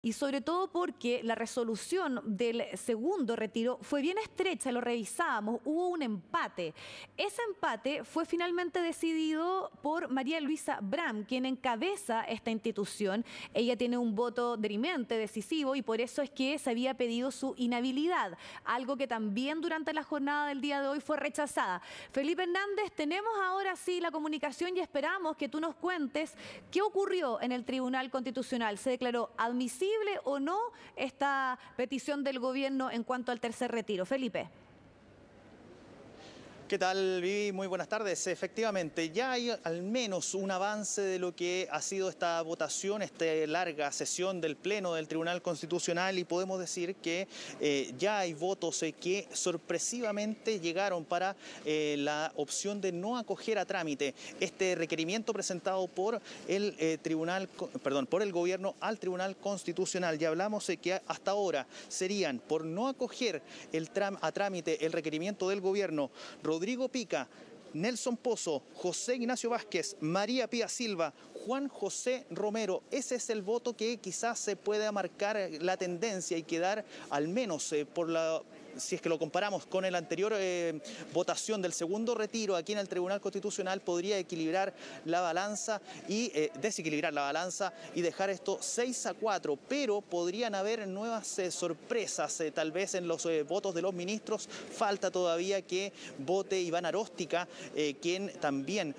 Y sobre todo porque la resolución del segundo retiro fue bien estrecha, lo revisábamos, hubo un empate. Ese empate fue finalmente decidido por María Luisa Bram, quien encabeza esta institución. Ella tiene un voto dirimente, decisivo, y por eso es que se había pedido su inhabilidad, algo que también durante la jornada del día de hoy fue rechazada. Felipe Hernández, tenemos ahora sí la comunicación y esperamos que tú nos cuentes qué ocurrió en el Tribunal Constitucional. ¿Se declaró admisible o no esta petición del gobierno en cuanto al tercer retiro? Felipe. ¿Qué tal, Vivi? Muy buenas tardes. Efectivamente, ya hay al menos un avance de lo que ha sido esta votación, esta larga sesión del Pleno del Tribunal Constitucional, y podemos decir que ya hay votos que sorpresivamente llegaron para la opción de no acoger a trámite este requerimiento presentado por el por el gobierno al Tribunal Constitucional. Ya hablamos de que hasta ahora serían, por no acoger a trámite el requerimiento del gobierno, Rodrigo Pica, Nelson Pozo, José Ignacio Vázquez, María Pía Silva, Juan José Romero. Ese es el voto que quizás se pueda marcar la tendencia y quedar al menos si es que lo comparamos con el anterior votación del segundo retiro aquí en el Tribunal Constitucional, podría equilibrar la balanza y desequilibrar la balanza y dejar esto 6-4, pero podrían haber nuevas sorpresas, tal vez en los votos de los ministros. Falta todavía que vote Iván Aróstica, quien también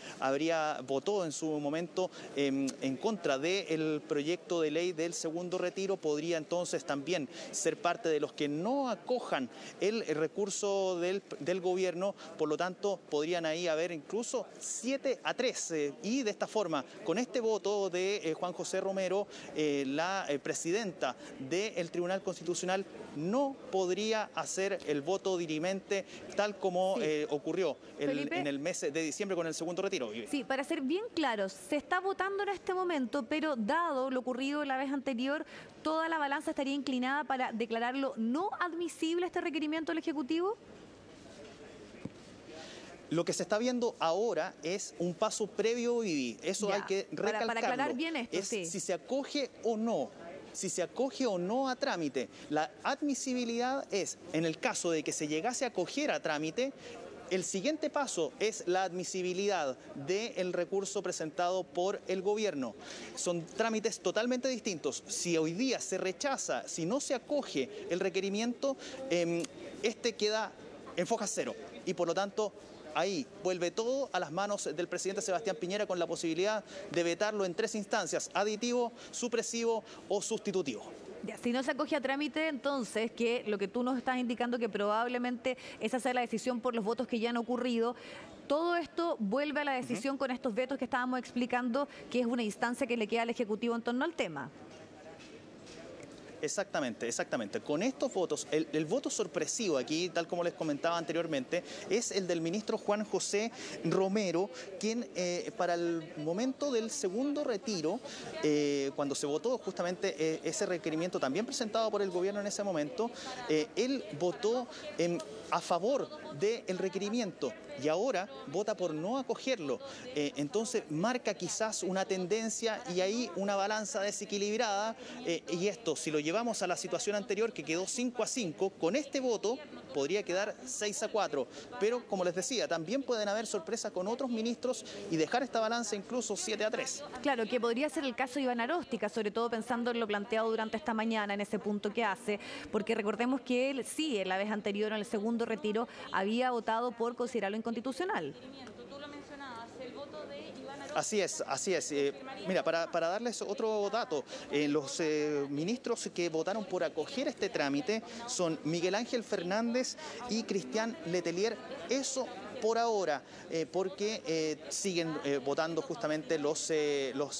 votó en su momento en contra del proyecto de ley del segundo retiro. Podría entonces también ser parte de los que no acojan el recurso del gobierno. Por lo tanto, podrían ahí haber incluso 7-3. Y de esta forma, con este voto de Juan José Romero, la presidenta del Tribunal Constitucional no podría hacer el voto dirimente tal como ocurrió en el mes de diciembre con el segundo retiro. Sí, para ser bien claros, se está votando en este momento, pero dado lo ocurrido la vez anterior, toda la balanza estaría inclinada para declararlo no admisible este requerimiento del Ejecutivo. Lo que se está viendo ahora es un paso previo, Vivi. Eso hay que recalcarlo. Para aclarar bien esto, es si se acoge o no. Si se acoge o no a trámite. La admisibilidad es, en el caso de que se llegase a acoger a trámite, el siguiente paso es la admisibilidad del recurso presentado por el gobierno. Son trámites totalmente distintos. Si hoy día se rechaza, si no se acoge el requerimiento, este queda en foja cero. Y por lo tanto, ahí vuelve todo a las manos del presidente Sebastián Piñera, con la posibilidad de vetarlo en 3 instancias: aditivo, supresivo o sustitutivo. Ya, si no se acoge a trámite, entonces, que lo que tú nos estás indicando que probablemente esa sea la decisión por los votos que ya han ocurrido, todo esto vuelve a la decisión con estos vetos que estábamos explicando, que es una instancia que le queda al Ejecutivo en torno al tema. Exactamente, exactamente. Con estos votos, el voto sorpresivo aquí, tal como les comentaba anteriormente, es el del ministro Juan José Romero, quien para el momento del segundo retiro, cuando se votó justamente ese requerimiento también presentado por el gobierno en ese momento, él votó a favor del requerimiento y ahora vota por no acogerlo. Entonces marca quizás una tendencia y ahí una balanza desequilibrada, y esto, si lo llevamos a la situación anterior que quedó 5-5, con este voto podría quedar 6-4. Pero como les decía, también pueden haber sorpresas con otros ministros y dejar esta balanza incluso 7-3. Claro, que podría ser el caso de Iván Aróstica, sobre todo pensando en lo planteado durante esta mañana, en ese punto que hace, porque recordemos que él sí, en la vez anterior, en el segundo retiro, había votado por considerarlo inconstitucional. Así es, así es. Mira, para darles otro dato, los ministros que votaron por acoger este trámite son Miguel Ángel Fernández y Cristian Letelier. Eso por ahora, porque siguen votando justamente los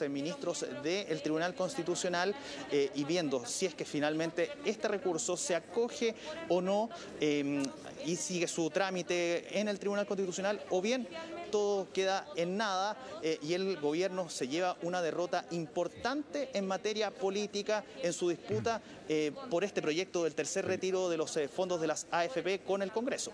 ministros del Tribunal Constitucional y viendo si es que finalmente este recurso se acoge o no y sigue su trámite en el Tribunal Constitucional, o bien todo queda en nada y el gobierno se lleva una derrota importante en materia política en su disputa por este proyecto del tercer retiro de los fondos de las AFP con el Congreso.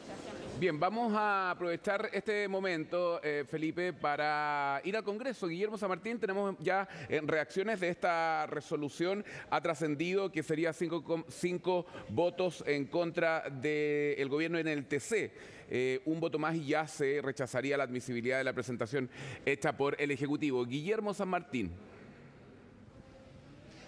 Bien, vamos a aprovechar este momento, Felipe, para ir al Congreso. Guillermo San Martín, tenemos ya reacciones de esta resolución. Ha trascendido que sería 5 votos en contra del gobierno en el TC. Un voto más y ya se rechazaría la admisibilidad de la presentación hecha por el Ejecutivo. Guillermo San Martín.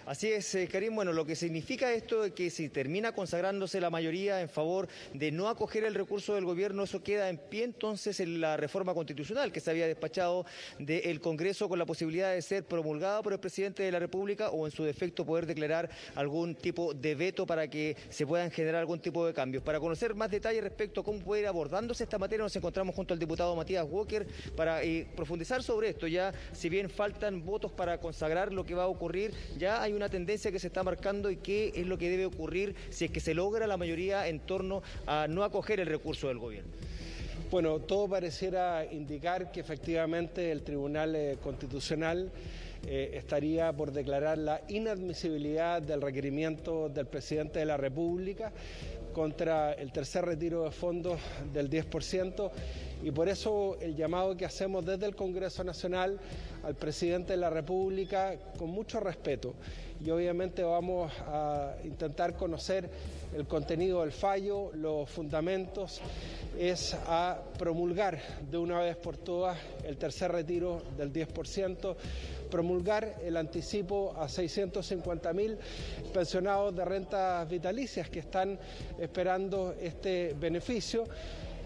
Así es, Karim. Bueno, lo que significa esto es que si termina consagrándose la mayoría en favor de no acoger el recurso del gobierno, eso queda en pie entonces en la reforma constitucional que se había despachado del Congreso con la posibilidad de ser promulgada por el presidente de la República o en su defecto poder declarar algún tipo de veto para que se puedan generar algún tipo de cambios. Para conocer más detalles respecto a cómo puede ir abordándose esta materia, nos encontramos junto al diputado Matías Walker para profundizar sobre esto. Ya, si bien faltan votos para consagrar lo que va a ocurrir, ya hay una tendencia que se está marcando y qué es lo que debe ocurrir si es que se logra la mayoría en torno a no acoger el recurso del gobierno. Bueno, todo pareciera indicar que efectivamente el Tribunal Constitucional estaría por declarar la inadmisibilidad del requerimiento del presidente de la República contra el tercer retiro de fondos del 10%, y por eso el llamado que hacemos desde el Congreso Nacional al presidente de la República, con mucho respeto, y obviamente vamos a intentar conocer el contenido del fallo, los fundamentos, es a promulgar de una vez por todas el tercer retiro del 10%, promulgar el anticipo a 650.000 pensionados de rentas vitalicias que están esperando este beneficio.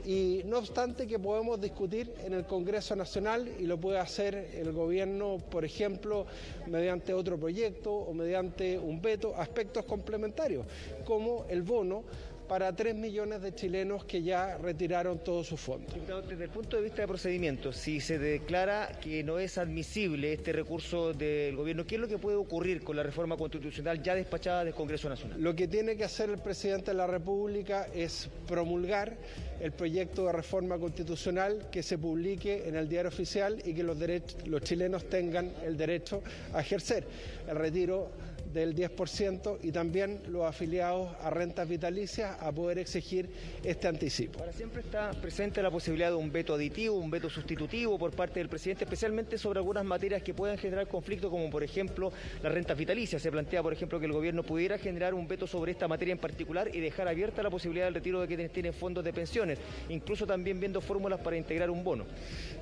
Y no obstante que podemos discutir en el Congreso Nacional, y lo puede hacer el gobierno, por ejemplo, mediante otro proyecto o mediante un veto, aspectos complementarios, como el bono para 3 millones de chilenos que ya retiraron todos sus fondos. Desde el punto de vista de procedimiento, si se declara que no es admisible este recurso del gobierno, ¿qué es lo que puede ocurrir con la reforma constitucional ya despachada del Congreso Nacional? Lo que tiene que hacer el presidente de la República es promulgar el proyecto de reforma constitucional, que se publique en el Diario Oficial y que los chilenos tengan el derecho a ejercer el retiro del 10% y también los afiliados a rentas vitalicias a poder exigir este anticipo. Ahora, siempre está presente la posibilidad de un veto aditivo, un veto sustitutivo por parte del presidente, especialmente sobre algunas materias que puedan generar conflicto, como por ejemplo las rentas vitalicias. Se plantea, por ejemplo, que el gobierno pudiera generar un veto sobre esta materia en particular y dejar abierta la posibilidad del retiro de quienes tienen fondos de pensiones, incluso también viendo fórmulas para integrar un bono.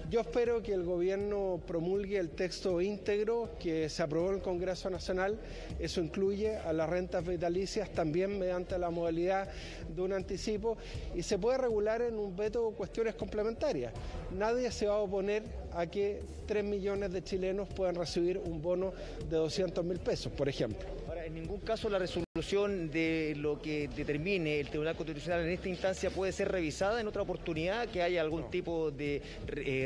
Yo espero que el gobierno promulgue el texto íntegro que se aprobó en el Congreso Nacional. Eso incluye a las rentas vitalicias también mediante la modalidad de un anticipo, y se puede regular en un veto cuestiones complementarias. Nadie se va a oponer a que 3 millones de chilenos puedan recibir un bono de 200.000 pesos, por ejemplo. Ahora, en ningún caso la resolución de lo que determine el Tribunal Constitucional en esta instancia puede ser revisada en otra oportunidad, que haya algún tipo de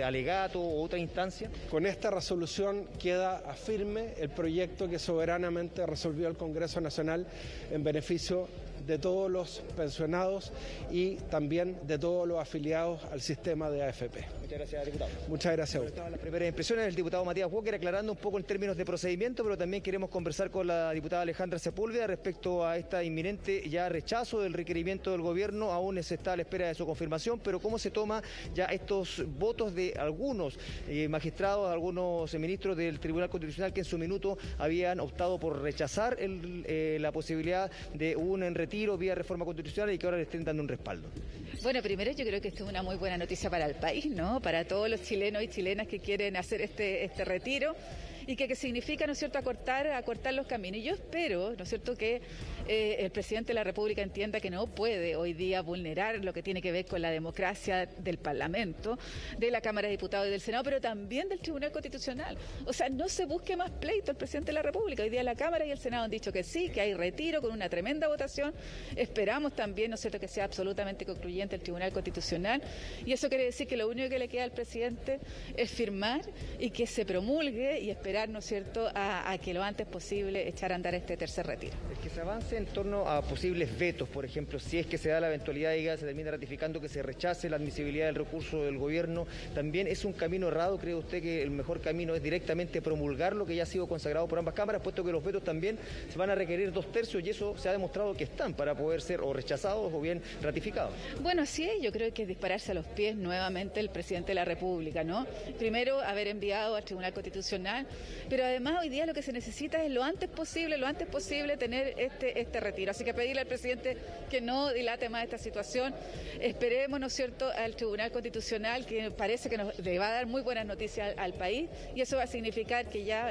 alegato o otra instancia. Con esta resolución queda firme el proyecto que soberanamente resolvió el Congreso Nacional en beneficio de todos los pensionados y también de todos los afiliados al sistema de AFP. Muchas gracias, diputado. Muchas gracias a usted. Las primeras impresiones del diputado Matías Walker, aclarando un poco en términos de procedimiento, pero también queremos conversar con la diputada Alejandra Sepúlveda respecto a esta inminente ya rechazo del requerimiento del gobierno. Aún se está a la espera de su confirmación, pero cómo se toma ya estos votos de algunos magistrados, algunos ministros del Tribunal Constitucional que en su minuto habían optado por rechazar la posibilidad de un retiro vía reforma constitucional y que ahora le estén dando un respaldo. Bueno, primero yo creo que esto es una muy buena noticia para el país, ¿no? Para todos los chilenos y chilenas que quieren hacer este retiro, y que significa, ¿no es cierto?, acortar los caminos. Y yo espero, ¿no es cierto?, que el presidente de la República entienda que no puede hoy día vulnerar lo que tiene que ver con la democracia del Parlamento, de la Cámara de Diputados y del Senado, pero también del Tribunal Constitucional. O sea, no se busque más pleito al presidente de la República. Hoy día la Cámara y el Senado han dicho que sí, que hay retiro con una tremenda votación. Esperamos también, ¿no es cierto?, que sea absolutamente concluyente el Tribunal Constitucional. Y eso quiere decir que lo único que le queda al presidente es firmar y que se promulgue, y esperar esperar, ¿no es cierto?, a que lo antes posible echar a andar este tercer retiro. Es que se avance en torno a posibles vetos, por ejemplo, si es que se da la eventualidad de que se termine ratificando que se rechace la admisibilidad del recurso del gobierno, también es un camino errado. ¿Cree usted que el mejor camino es directamente promulgar lo que ya ha sido consagrado por ambas cámaras, puesto que los vetos también se van a requerir 2/3 y eso se ha demostrado que están para poder ser o rechazados o bien ratificados? Bueno, así es, yo creo que es dispararse a los pies nuevamente el presidente de la República, ¿no? Primero, haber enviado al Tribunal Constitucional, pero además hoy día lo que se necesita es lo antes posible tener este retiro. Así que pedirle al presidente que no dilate más esta situación. Esperemos, ¿no es cierto?, al Tribunal Constitucional, que parece que le va a dar muy buenas noticias al país, y eso va a significar que ya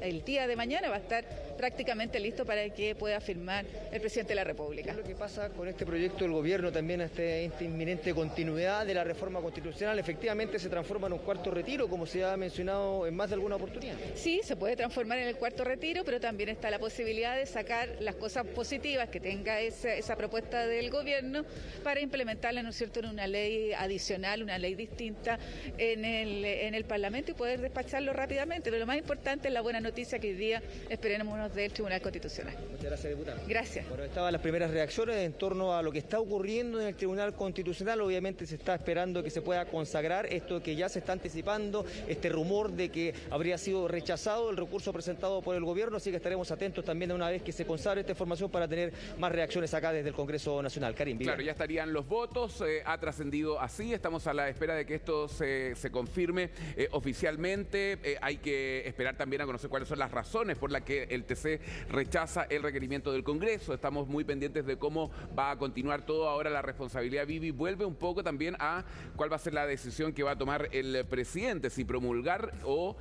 el día de mañana va a estar prácticamente listo para que pueda firmar el presidente de la República. ¿Qué es lo que pasa con este proyecto del gobierno también, esta inminente continuidad de la reforma constitucional? ¿Efectivamente se transforma en un cuarto retiro, como se ha mencionado en más de alguna oportunidad? Sí, se puede transformar en el cuarto retiro, pero también está la posibilidad de sacar las cosas positivas que tenga esa propuesta del gobierno para implementarla, ¿no es cierto?, en una ley adicional, una ley distinta en el Parlamento y poder despacharlo rápidamente. Pero lo más importante es la buena noticia que hoy día esperemos del Tribunal Constitucional. Muchas gracias, diputada. Gracias. Bueno, estaban las primeras reacciones en torno a lo que está ocurriendo en el Tribunal Constitucional. Obviamente se está esperando que se pueda consagrar esto que ya se está anticipando, este rumor de que habría sido rechazado el recurso presentado por el gobierno, así que estaremos atentos también una vez que se consagre esta información para tener más reacciones acá desde el Congreso Nacional. Karim, claro, ya estarían los votos, ha trascendido así, estamos a la espera de que esto se confirme oficialmente. Hay que esperar también a conocer cuáles son las razones por las que el TC rechaza el requerimiento del Congreso. Estamos muy pendientes de cómo va a continuar todo. Ahora la responsabilidad, Vivi, vuelve un poco también a cuál va a ser la decisión que va a tomar el presidente, si promulgar o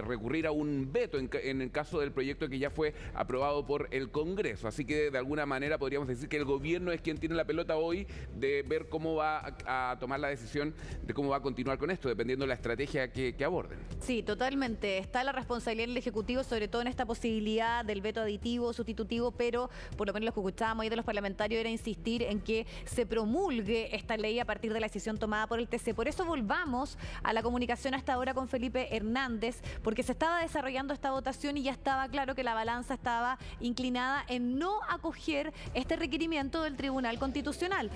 recurrir a un veto en el caso del proyecto que ya fue aprobado por el Congreso. Así que de alguna manera podríamos decir que el gobierno es quien tiene la pelota hoy de ver cómo va a tomar la decisión de cómo va a continuar con esto, dependiendo de la estrategia que aborden. Sí, totalmente. Está la responsabilidad del Ejecutivo, sobre todo en esta posibilidad del veto aditivo, sustitutivo, pero por lo menos lo que escuchábamos ahí de los parlamentarios era insistir en que se promulgue esta ley a partir de la decisión tomada por el TC. Por eso volvamos a la comunicación hasta ahora con Felipe Hernández, porque se estaba desarrollando esta votación y ya estaba claro que la balanza estaba inclinada en no acoger este requerimiento del Tribunal Constitucional.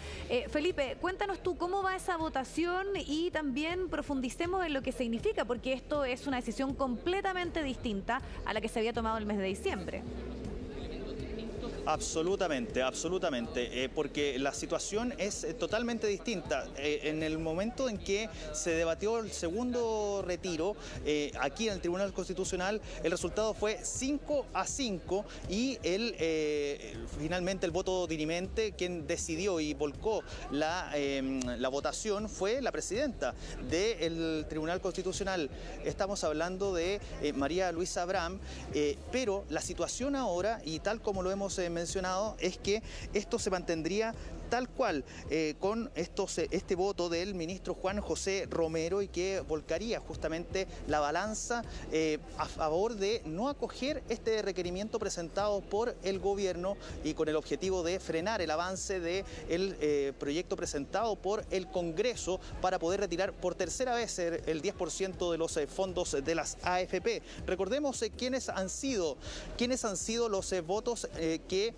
Felipe, cuéntanos tú cómo va esa votación y también profundicemos en lo que significa, porque esto es una decisión completamente distinta a la que se había tomado el mes de diciembre. Absolutamente, porque la situación es totalmente distinta. En el momento en que se debatió el segundo retiro, aquí en el Tribunal Constitucional, el resultado fue 5-5 y finalmente el voto dirimente, quien decidió y volcó la votación, fue la presidenta del Tribunal Constitucional. Estamos hablando de María Luisa Abraham, pero la situación ahora, y tal como lo hemos mencionado, es que esto se mantendría tal cual con este voto del ministro Juan José Romero y que volcaría justamente la balanza a favor de no acoger este requerimiento presentado por el gobierno y con el objetivo de frenar el avance del proyecto presentado por el Congreso para poder retirar por tercera vez el 10% de los fondos de las AFP. Recordemos quiénes han sido los votos que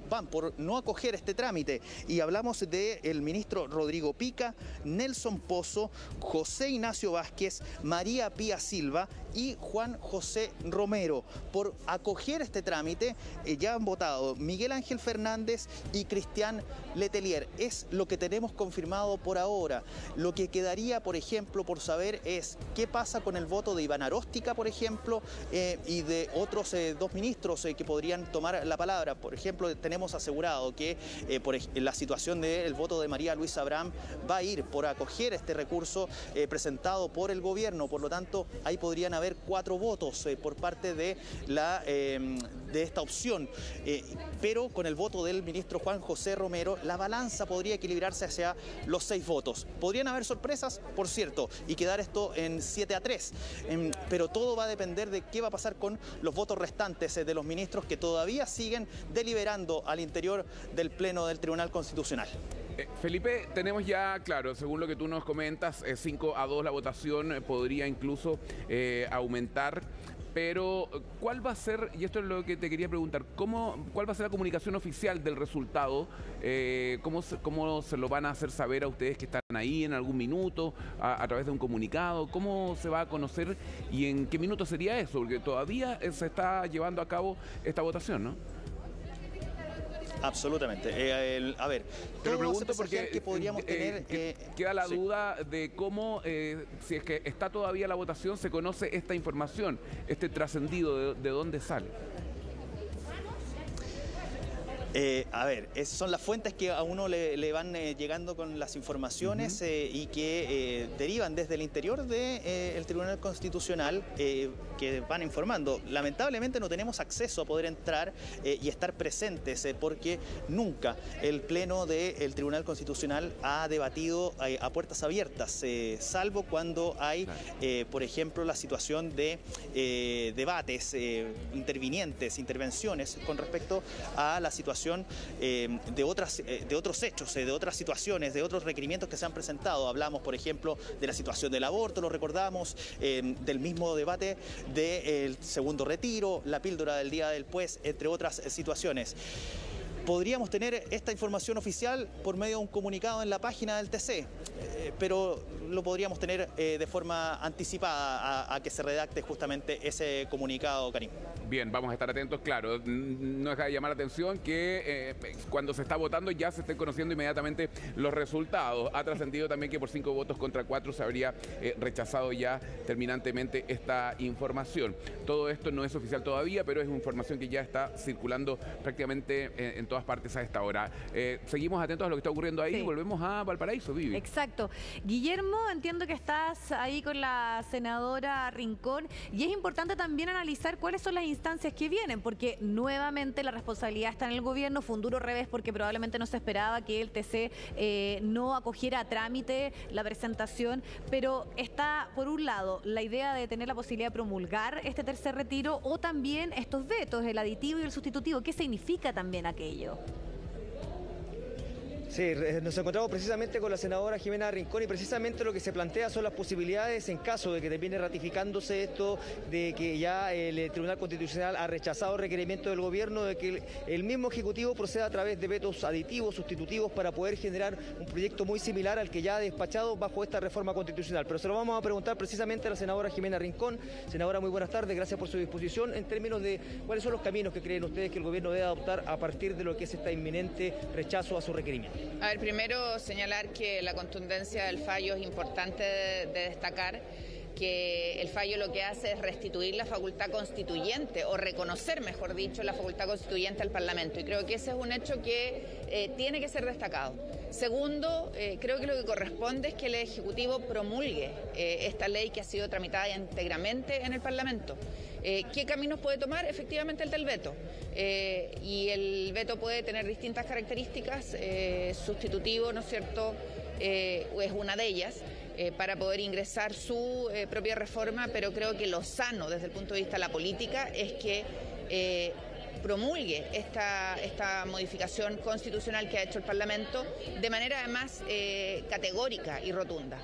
van por no acoger este trámite. Y hablamos del ministro Rodrigo Pica, Nelson Pozo, José Ignacio Vázquez, María Pía Silva y Juan José Romero. Por acoger este trámite ya han votado Miguel Ángel Fernández y Cristian Letelier. Es lo que tenemos confirmado por ahora. Lo que quedaría, por ejemplo, por saber es qué pasa con el voto de Iván Aróstica, por ejemplo, y de otros dos ministros que podrían tomar la palabra. Por ejemplo, tenemos asegurado que la situación del voto de María Luisa Abraham va a ir por acoger este recurso presentado por el gobierno. Por lo tanto, ahí podrían haber 4 votos por parte de esta opción. Pero con el voto del ministro Juan José Romero, la balanza podría equilibrarse hacia los 6 votos. Podrían haber sorpresas, por cierto, y quedar esto en 7-3. Pero todo va a depender de qué va a pasar con los votos restantes de los ministros que todavía siguen deliberando al interior del Pleno del Tribunal Constitucional. Felipe, tenemos ya, claro, según lo que tú nos comentas, 5-2 la votación, podría incluso aumentar, pero ¿cuál va a ser, y esto es lo que te quería preguntar, cuál va a ser la comunicación oficial del resultado? ¿Cómo se lo van a hacer saber a ustedes que están ahí en algún minuto, a través de un comunicado? ¿Cómo se va a conocer y en qué minuto sería eso? Porque todavía se está llevando a cabo esta votación, ¿no? Absolutamente. A ver, te lo pregunto porque porque podríamos tener, queda la duda de cómo, si es que está todavía la votación, se conoce esta información, este trascendido, de dónde sale. A ver, son las fuentes que a uno le van llegando con las informaciones y que derivan desde el interior del Tribunal Constitucional, que van informando. Lamentablemente no tenemos acceso a poder entrar y estar presentes porque nunca el Pleno del Tribunal Constitucional ha debatido a puertas abiertas, salvo cuando hay, por ejemplo, la situación de debates, intervenciones con respecto a la situación de otros hechos, de otras situaciones, de otros requerimientos que se han presentado. Hablamos, por ejemplo, de la situación del aborto, lo recordamos, del mismo debate del segundo retiro, la píldora del día del pues, entre otras situaciones. Podríamos tener esta información oficial por medio de un comunicado en la página del TC, pero lo podríamos tener de forma anticipada a que se redacte justamente ese comunicado, Karim. Bien, vamos a estar atentos, claro. No deja de llamar la atención que cuando se está votando ya se estén conociendo inmediatamente los resultados. Ha trascendido también que por 5 votos contra 4 se habría rechazado ya terminantemente esta información. Todo esto no es oficial todavía, pero es información que ya está circulando prácticamente en todas partes a esta hora. Seguimos atentos a lo que está ocurriendo ahí. Sí. Volvemos a Valparaíso, Vivi. Exacto. Guillermo, entiendo que estás ahí con la senadora Rincón y es importante también analizar cuáles son las instancias que vienen, porque nuevamente la responsabilidad está en el gobierno. Fue un duro revés porque probablemente no se esperaba que el TC no acogiera a trámite la presentación, pero está por un lado la idea de tener la posibilidad de promulgar este tercer retiro o también estos vetos, el aditivo y el sustitutivo. ¿Qué significa también aquello? Sí, nos encontramos precisamente con la senadora Jimena Rincón y precisamente lo que se plantea son las posibilidades en caso de que termine ratificándose esto, de que ya el Tribunal Constitucional ha rechazado el requerimiento del gobierno, de que el mismo Ejecutivo proceda a través de vetos aditivos, sustitutivos, para poder generar un proyecto muy similar al que ya ha despachado bajo esta reforma constitucional. Pero se lo vamos a preguntar precisamente a la senadora Jimena Rincón. Senadora, muy buenas tardes, gracias por su disposición. En términos de cuáles son los caminos que creen ustedes que el gobierno debe adoptar a partir de lo que es este inminente rechazo a su requerimiento. A ver, primero señalar que la contundencia del fallo es importante de destacar, que el fallo lo que hace es restituir la facultad constituyente, o reconocer, mejor dicho, la facultad constituyente al Parlamento. Y creo que ese es un hecho que tiene que ser destacado. Segundo, creo que lo que corresponde es que el Ejecutivo promulgue esta ley que ha sido tramitada íntegramente en el Parlamento. ¿Qué caminos puede tomar? Efectivamente el del veto. Y el veto puede tener distintas características. Sustitutivo, ¿no es cierto?, es una de ellas, para poder ingresar su propia reforma, pero creo que lo sano desde el punto de vista de la política es que promulgue esta modificación constitucional que ha hecho el Parlamento de manera además categórica y rotunda.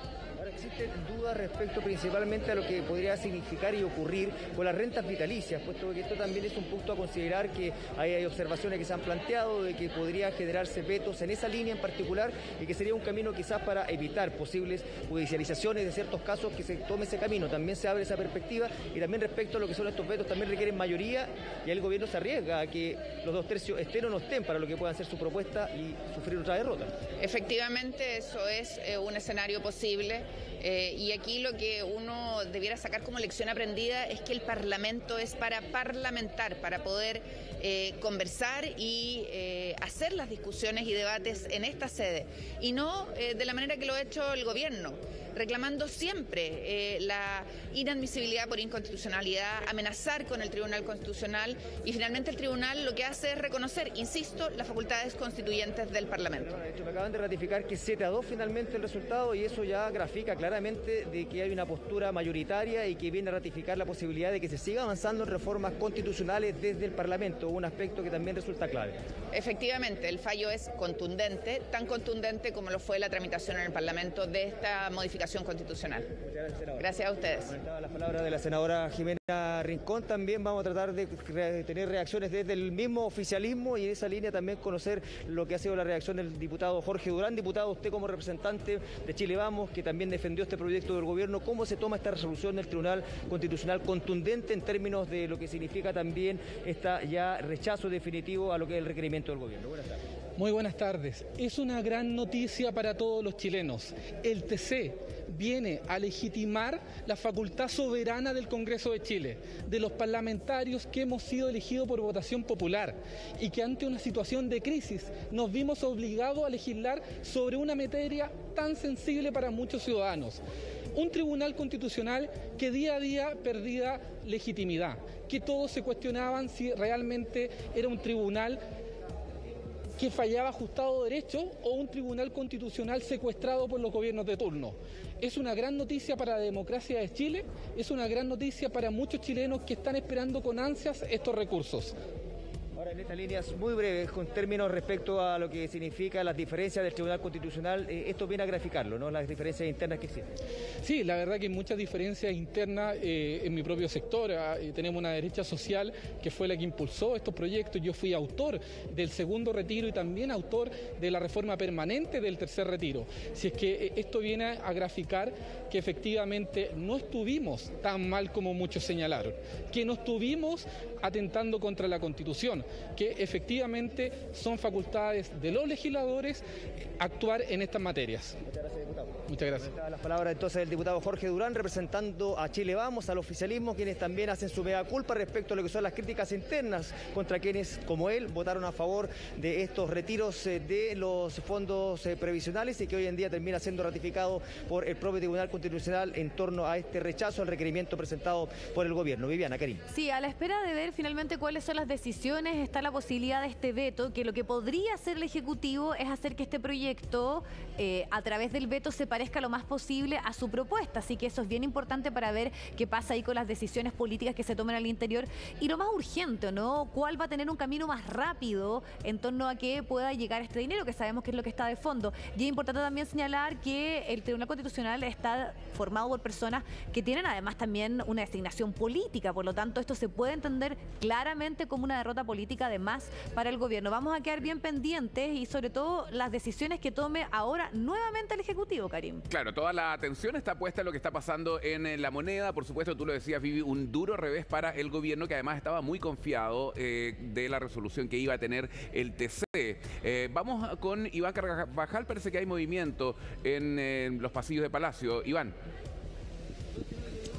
Existen dudas respecto principalmente a lo que podría significar y ocurrir con las rentas vitalicias, puesto que esto también es un punto a considerar, que hay observaciones que se han planteado de que podría generarse vetos en esa línea en particular y que sería un camino quizás para evitar posibles judicializaciones de ciertos casos, que se tome ese camino. También se abre esa perspectiva, y también respecto a lo que son estos vetos también requieren mayoría y el gobierno se arriesga a que los 2/3 estén o no estén para lo que pueda ser su propuesta y sufrir otra derrota. Efectivamente, eso es un escenario posible. Y aquí lo que uno debiera sacar como lección aprendida es que el Parlamento es para parlamentar, para poder conversar y hacer las discusiones y debates en esta sede, y no de la manera que lo ha hecho el gobierno, reclamando siempre la inadmisibilidad por inconstitucionalidad, amenazar con el Tribunal Constitucional, y finalmente el Tribunal lo que hace es reconocer, insisto, las facultades constituyentes del Parlamento. De hecho, me acaban de ratificar que 7-2 finalmente el resultado, y eso ya grafica claramente de que hay una postura mayoritaria y que viene a ratificar la posibilidad de que se siga avanzando en reformas constitucionales desde el Parlamento, un aspecto que también resulta clave. Efectivamente, el fallo es contundente, tan contundente como lo fue la tramitación en el Parlamento de esta modificación modificación constitucional. Gracias a ustedes. La palabra de la senadora Jimena Rincón. También vamos a tratar de tener reacciones desde el mismo oficialismo y en esa línea también conocer lo que ha sido la reacción del diputado Jorge Durán. Diputado, usted como representante de Chile Vamos, que también defendió este proyecto del gobierno, ¿cómo se toma esta resolución del Tribunal Constitucional contundente en términos de lo que significa también esta ya rechazo definitivo a lo que es el requerimiento del gobierno? Buenas tardes. Muy buenas tardes. Es una gran noticia para todos los chilenos. El TC viene a legitimar la facultad soberana del Congreso de Chile, de los parlamentarios que hemos sido elegidos por votación popular y que ante una situación de crisis nos vimos obligados a legislar sobre una materia tan sensible para muchos ciudadanos. Un tribunal constitucional que día a día perdía legitimidad, que todos se cuestionaban si realmente era un tribunal que fallaba ajustado derecho o un tribunal constitucional secuestrado por los gobiernos de turno. Es una gran noticia para la democracia de Chile, es una gran noticia para muchos chilenos que están esperando con ansias estos recursos. Ahora, en estas líneas muy breves, con términos respecto a lo que significa las diferencias del Tribunal Constitucional, esto viene a graficarlo, ¿no? Las diferencias internas que existen. Sí, la verdad que hay muchas diferencias internas en mi propio sector. Tenemos una derecha social que fue la que impulsó estos proyectos. Yo fui autor del segundo retiro y también autor de la reforma permanente del tercer retiro. Si es que esto viene a graficar que efectivamente no estuvimos tan mal como muchos señalaron, que no estuvimos atentando contra la Constitución, que efectivamente son facultades de los legisladores actuar en estas materias. Muchas gracias, diputado. Muchas gracias. Las palabras entonces del diputado Jorge Durán, representando a Chile Vamos, al oficialismo, quienes también hacen su mea culpa respecto a lo que son las críticas internas contra quienes, como él, votaron a favor de estos retiros de los fondos previsionales y que hoy en día termina siendo ratificado por el propio Tribunal Constitucional en torno a este rechazo al requerimiento presentado por el gobierno. Viviana, Karim. Sí, a la espera de ver finalmente cuáles son las decisiones, está la posibilidad de este veto, que lo que podría hacer el Ejecutivo es hacer que este proyecto, a través del veto, se parezca lo más posible a su propuesta. Así que eso es bien importante para ver qué pasa ahí con las decisiones políticas que se tomen al interior. Y lo más urgente, ¿no? ¿Cuál va a tener un camino más rápido en torno a que pueda llegar este dinero, que sabemos que es lo que está de fondo? Y es importante también señalar que el Tribunal Constitucional está formado por personas que tienen además también una designación política. Por lo tanto, esto se puede entender claramente como una derrota política además para el gobierno. Vamos a quedar bien pendientes y sobre todo las decisiones que tome ahora nuevamente el Ejecutivo, Karim. Claro, toda la atención está puesta en lo que está pasando en la moneda. Por supuesto, tú lo decías, Vivi, un duro revés para el gobierno que además estaba muy confiado de la resolución que iba a tener el TC. Vamos con Iván Carvajal. Parece que hay movimiento en los pasillos de Palacio. Iván.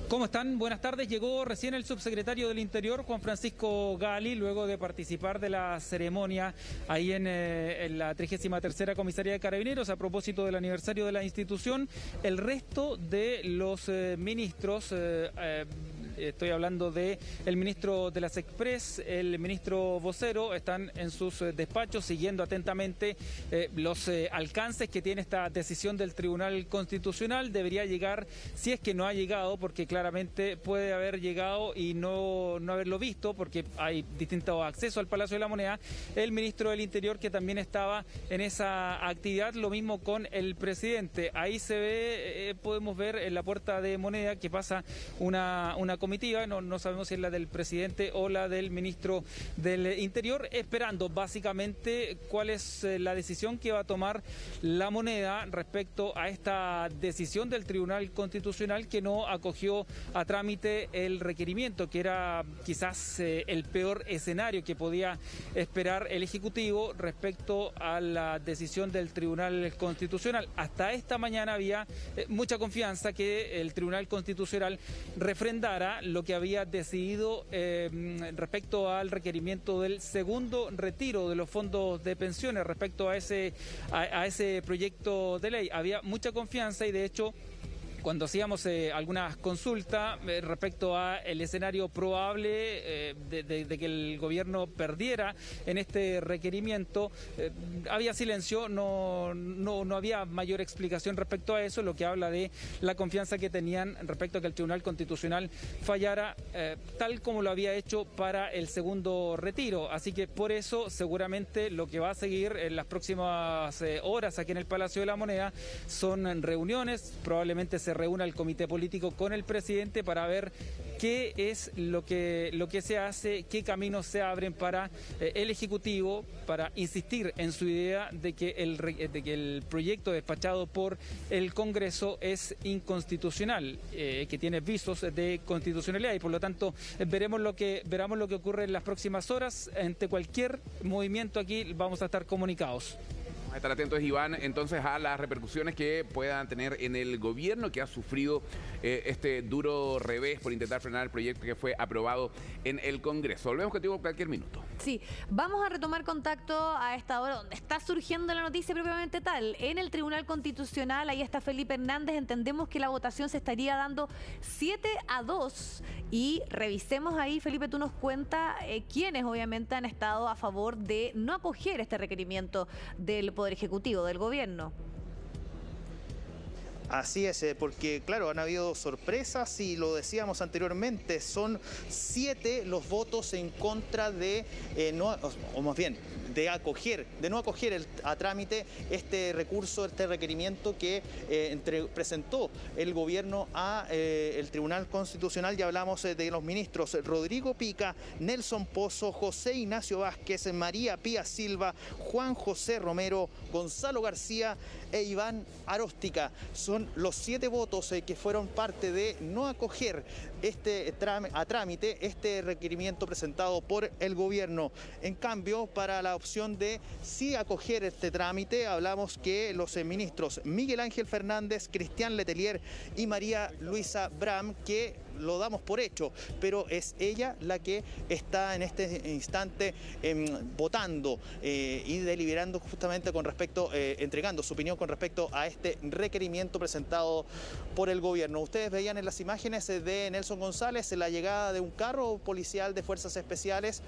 ¿Cómo están? Buenas tardes. Llegó recién el subsecretario del Interior, Juan Francisco Gali, luego de participar de la ceremonia ahí en la 33ª Comisaría de Carabineros a propósito del aniversario de la institución. El resto de los ministros... estoy hablando de el ministro de las Express, el ministro vocero, están en sus despachos siguiendo atentamente los alcances que tiene esta decisión del Tribunal Constitucional. Debería llegar, si es que no ha llegado, porque claramente puede haber llegado y no haberlo visto, porque hay distintos accesos al Palacio de la Moneda, el ministro del Interior, que también estaba en esa actividad, lo mismo con el presidente. Ahí se ve, podemos ver en la puerta de Moneda que pasa una comitiva, no sabemos si es la del presidente o la del ministro del Interior, esperando básicamente cuál es la decisión que va a tomar la Moneda respecto a esta decisión del Tribunal Constitucional, que no acogió a trámite el requerimiento, que era quizás el peor escenario que podía esperar el Ejecutivo respecto a la decisión del Tribunal Constitucional. Hasta esta mañana había mucha confianza que el Tribunal Constitucional refrendara lo que había decidido respecto al requerimiento del segundo retiro de los fondos de pensiones, respecto a ese proyecto de ley. Había mucha confianza y de hecho cuando hacíamos algunas consultas respecto a el escenario probable de que el gobierno perdiera en este requerimiento, había silencio, no había mayor explicación respecto a eso, lo que habla de la confianza que tenían respecto a que el Tribunal Constitucional fallara tal como lo había hecho para el segundo retiro. Así que por eso seguramente lo que va a seguir en las próximas horas aquí en el Palacio de la Moneda son reuniones, probablemente se reúna el comité político con el presidente para ver qué es lo que se hace, qué caminos se abren para el Ejecutivo, para insistir en su idea de que el proyecto despachado por el Congreso es inconstitucional, que tiene visos de constitucionalidad, y por lo tanto veremos lo que ocurre en las próximas horas. Ante cualquier movimiento aquí vamos a estar comunicados. Vamos a estar atentos, Iván, entonces a las repercusiones que puedan tener en el gobierno, que ha sufrido este duro revés por intentar frenar el proyecto que fue aprobado en el Congreso. Volvemos contigo cualquier minuto. Sí, vamos a retomar contacto a esta hora donde está surgiendo la noticia propiamente tal. En el Tribunal Constitucional, ahí está Felipe Hernández. Entendemos que la votación se estaría dando 7-2. Y revisemos ahí, Felipe, tú nos cuentas quiénes obviamente han estado a favor de no acoger este requerimiento del Poder Ejecutivo, del Gobierno. Así es, porque claro, han habido sorpresas y lo decíamos anteriormente, son 7 los votos en contra de, o más bien, de no acoger a trámite este recurso, este requerimiento que presentó el gobierno a el Tribunal Constitucional. Ya hablamos de los ministros Rodrigo Pica, Nelson Pozo, José Ignacio Vázquez, María Pía Silva, Juan José Romero, Gonzalo García e Iván Aróstica. Son los 7 votos que fueron parte de no acoger a trámite este requerimiento presentado por el gobierno. En cambio, para la opción de sí acoger este trámite, hablamos que los ministros Miguel Ángel Fernández, Cristian Letelier y María Luisa Bram, que lo damos por hecho, pero es ella la que está en este instante votando y deliberando justamente con respecto, entregando su opinión con respecto a este requerimiento presentado por el gobierno. Ustedes veían en las imágenes de Nelson González la llegada de un carro policial de fuerzas especiales,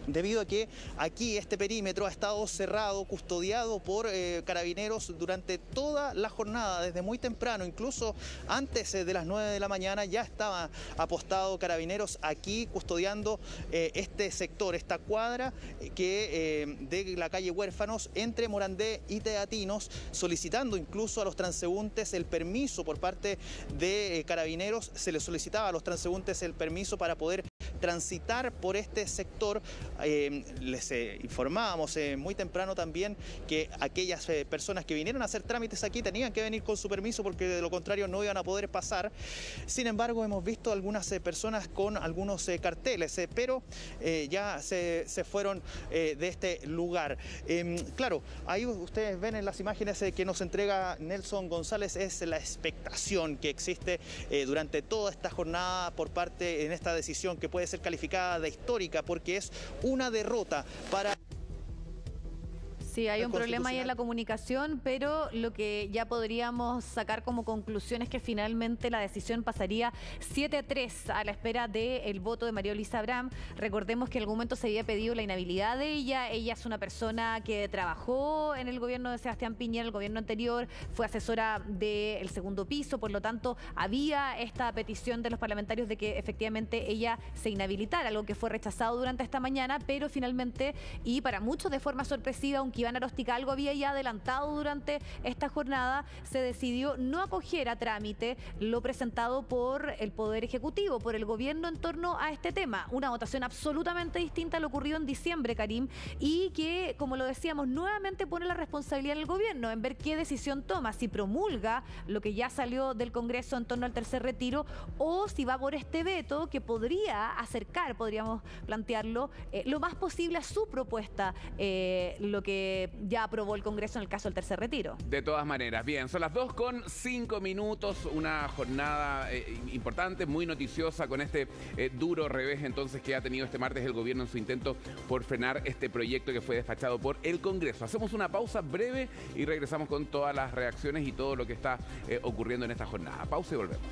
debido a que aquí este perímetro ha estado cerrado, custodiado por carabineros durante toda la jornada, desde muy temprano, incluso antes de las 9 de la mañana ya estaba apostado carabineros aquí custodiando este sector, esta cuadra de la calle Huérfanos entre Morandé y Teatinos, solicitando incluso a los transeúntes el permiso por parte de carabineros. Se les solicitaba a los transeúntes el permiso para poder transitar por este sector. Les informábamos muy temprano también que aquellas personas que vinieron a hacer trámites aquí tenían que venir con su permiso, porque de lo contrario no iban a poder pasar. Sin embargo, hemos visto algunas personas con algunos carteles, pero ya se fueron de este lugar. Claro, ahí ustedes ven en las imágenes que nos entrega Nelson González, es la expectación que existe durante toda esta jornada por parte en esta decisión que puede ser calificada de histórica, porque es una derrota para... Sí, hay un problema ahí en la comunicación, pero lo que ya podríamos sacar como conclusión es que finalmente la decisión pasaría 7-3 a la espera del voto de María Luisa Bram. Recordemos que en algún momento se había pedido la inhabilidad de ella. Ella es una persona que trabajó en el gobierno de Sebastián Piñera, el gobierno anterior, fue asesora del segundo piso, por lo tanto había esta petición de los parlamentarios de que efectivamente ella se inhabilitara, algo que fue rechazado durante esta mañana, pero finalmente, y para muchos de forma sorpresiva, aunque Iván Aróstica algo había ya adelantado durante esta jornada, se decidió no acoger a trámite lo presentado por el Poder Ejecutivo, por el gobierno en torno a este tema. Una votación absolutamente distinta a lo ocurrido en diciembre, Karim, y que, como lo decíamos, nuevamente pone la responsabilidad en el gobierno en ver qué decisión toma, si promulga lo que ya salió del Congreso en torno al tercer retiro, o si va por este veto que podría acercar, podríamos plantearlo, lo más posible a su propuesta, lo que ya aprobó el Congreso en el caso del tercer retiro. De todas maneras, bien, son las 2:05, una jornada importante, muy noticiosa con este duro revés entonces que ha tenido este martes el gobierno en su intento por frenar este proyecto que fue despachado por el Congreso. Hacemos una pausa breve y regresamos con todas las reacciones y todo lo que está ocurriendo en esta jornada. Pausa y volvemos.